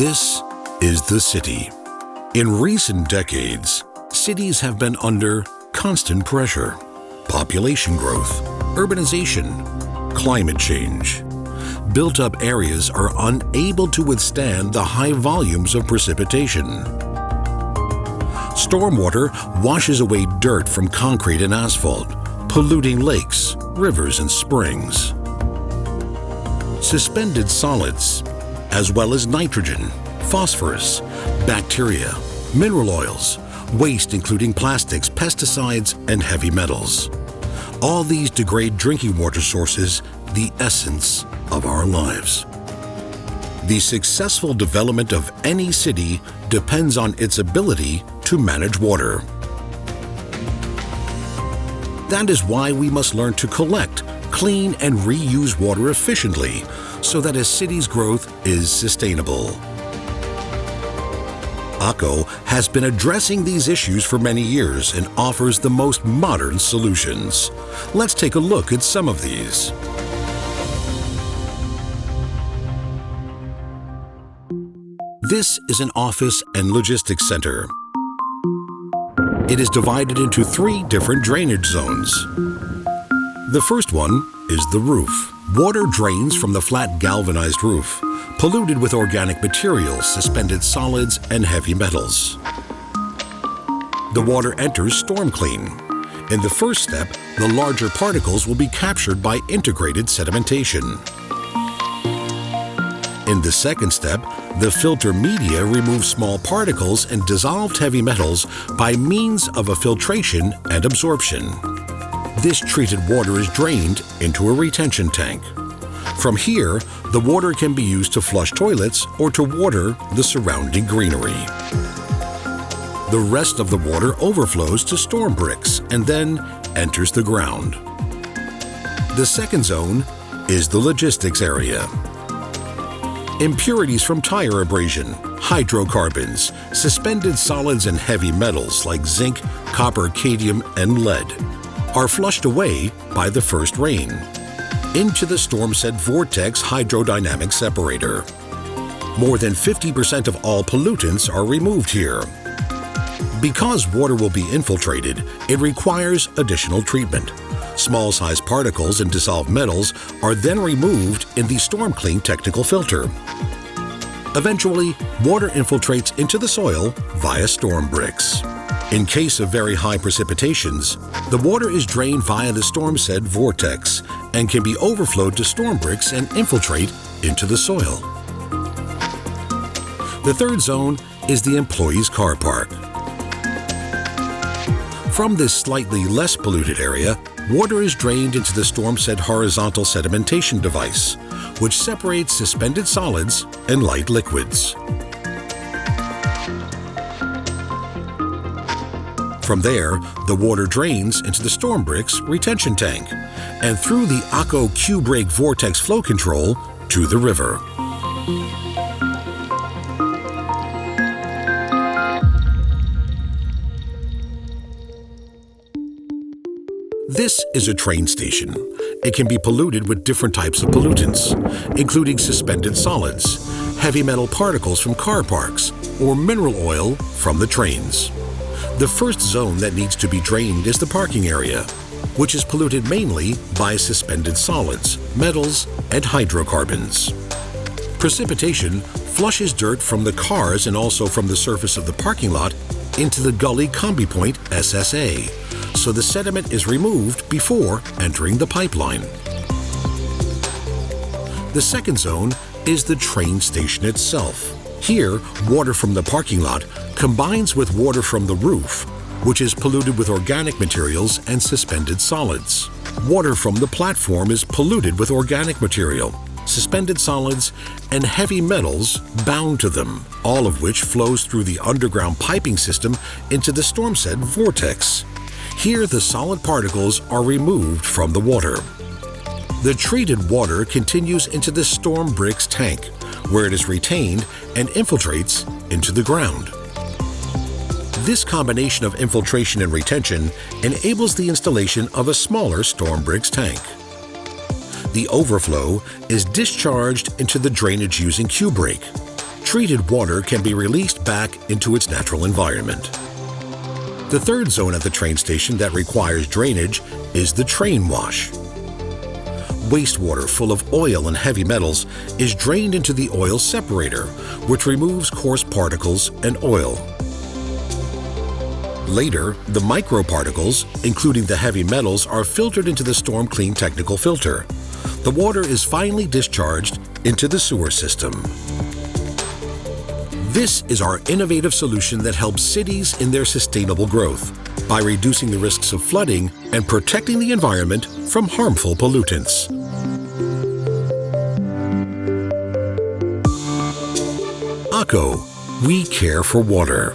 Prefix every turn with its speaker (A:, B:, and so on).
A: This is the city. In recent decades, cities have been under constant pressure. Population growth, urbanization, climate change. Built-up areas are unable to withstand the high volumes of precipitation. Stormwater washes away dirt from concrete and asphalt, polluting lakes, rivers, and springs. Suspended solids, as well as nitrogen, phosphorus, bacteria, mineral oils, waste including plastics, pesticides, and heavy metals. All these degrade drinking water sources, the essence of our lives. The successful development of any city depends on its ability to manage water. That is why we must learn to collect, clean, and reuse water efficiently so that a city's growth is sustainable. ACO has been addressing these issues for many years and offers the most modern solutions. Let's take a look at some of these. This is an office and logistics center. It is divided into 3 different drainage zones. The first one is the roof. Water drains from the flat galvanized roof, polluted with organic materials, suspended solids, and heavy metals. The water enters storm clean. In the first step, the larger particles will be captured by integrated sedimentation. In the second step, the filter media removes small particles and dissolved heavy metals by means of a filtration and absorption. This treated water is drained into a retention tank. From here, the water can be used to flush toilets or to water the surrounding greenery. The rest of the water overflows to storm bricks and then enters the ground. The second zone is the logistics area. Impurities from tire abrasion, hydrocarbons, suspended solids, and heavy metals like zinc, copper, cadmium, and lead are flushed away by the first rain into the storm-set vortex hydrodynamic separator. More than 50% of all pollutants are removed here. Because water will be infiltrated, it requires additional treatment. Small-sized particles and dissolved metals are then removed in the Storm Clean technical filter. Eventually, water infiltrates into the soil via storm bricks. In case of very high precipitations, the water is drained via the storm-set vortex and can be overflowed to storm bricks and infiltrate into the soil. The third zone is the employee's car park. From this slightly less polluted area, water is drained into the storm-set horizontal sedimentation device, which separates suspended solids and light liquids. From there, the water drains into the storm bricks retention tank and through the ACO Q-Break vortex flow control to the river. This is a train station. It can be polluted with different types of pollutants, including suspended solids, heavy metal particles from car parks, or mineral oil from the trains. The first zone that needs to be drained is the parking area, which is polluted mainly by suspended solids, metals, and hydrocarbons. Precipitation flushes dirt from the cars and also from the surface of the parking lot into the gully combi point SSA, so the sediment is removed before entering the pipeline. The second zone is the train station itself. Here, water from the parking lot combines with water from the roof, which is polluted with organic materials and suspended solids. Water from the platform is polluted with organic material, suspended solids, and heavy metals bound to them, all of which flows through the underground piping system into the storm-set vortex. Here, the solid particles are removed from the water. The treated water continues into the storm bricks tank, where it is retained and infiltrates into the ground. This combination of infiltration and retention enables the installation of a smaller storm bricks tank. The overflow is discharged into the drainage using Q-Break. treated water can be released back into its natural environment. The third zone at the train station that requires drainage is the train wash. Wastewater full of oil and heavy metals is drained into the oil separator, which removes coarse particles and oil. Later, the microparticles, including the heavy metals, are filtered into the Storm Clean technical filter. The water is finally discharged into the sewer system. This is our innovative solution that helps cities in their sustainable growth by reducing the risks of flooding and protecting the environment from harmful pollutants. ACO, we care for water.